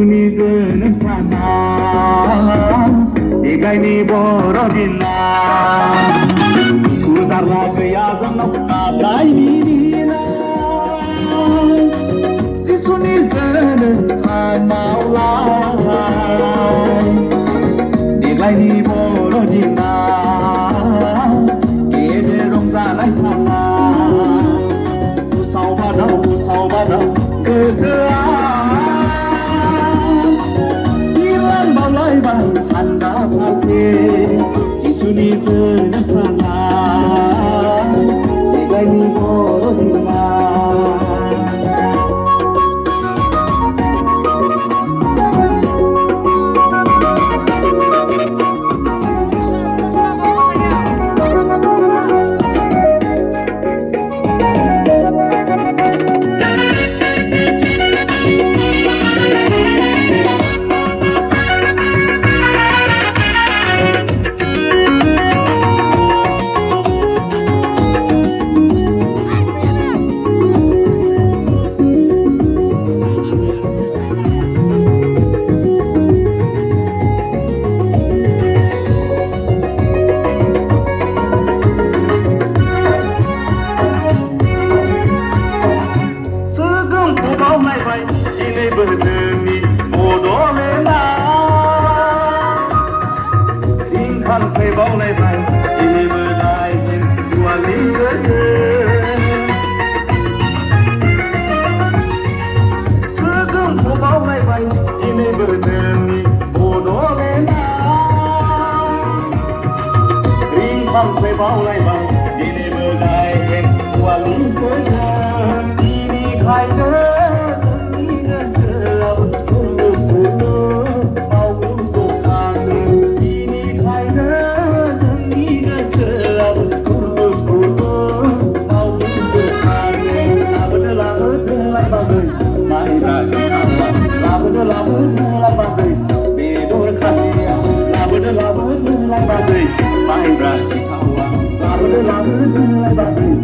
지순이 드는 사람 이가이니 보러디나 구다라 그야 전나 나이니나 지순이 드는 사람 이가이니 보러디나 예대롱 자나이 사람 무서워라 그스아 산다파세 지순이 저녁 사나 내가 니 보러지마 Quay bao lại bay đi đi bờ đại em qua lý sơ đi đi khai chớ đi đi sơ bao cũng sâu sang đi đi khai chớ đi đi sơ bao cũng sâu sang làm bữa lại bao người mai ra làm bữa lại bao người vì đôi khăn làm bữa lại bao người mai ra si thao la bữa lại bao người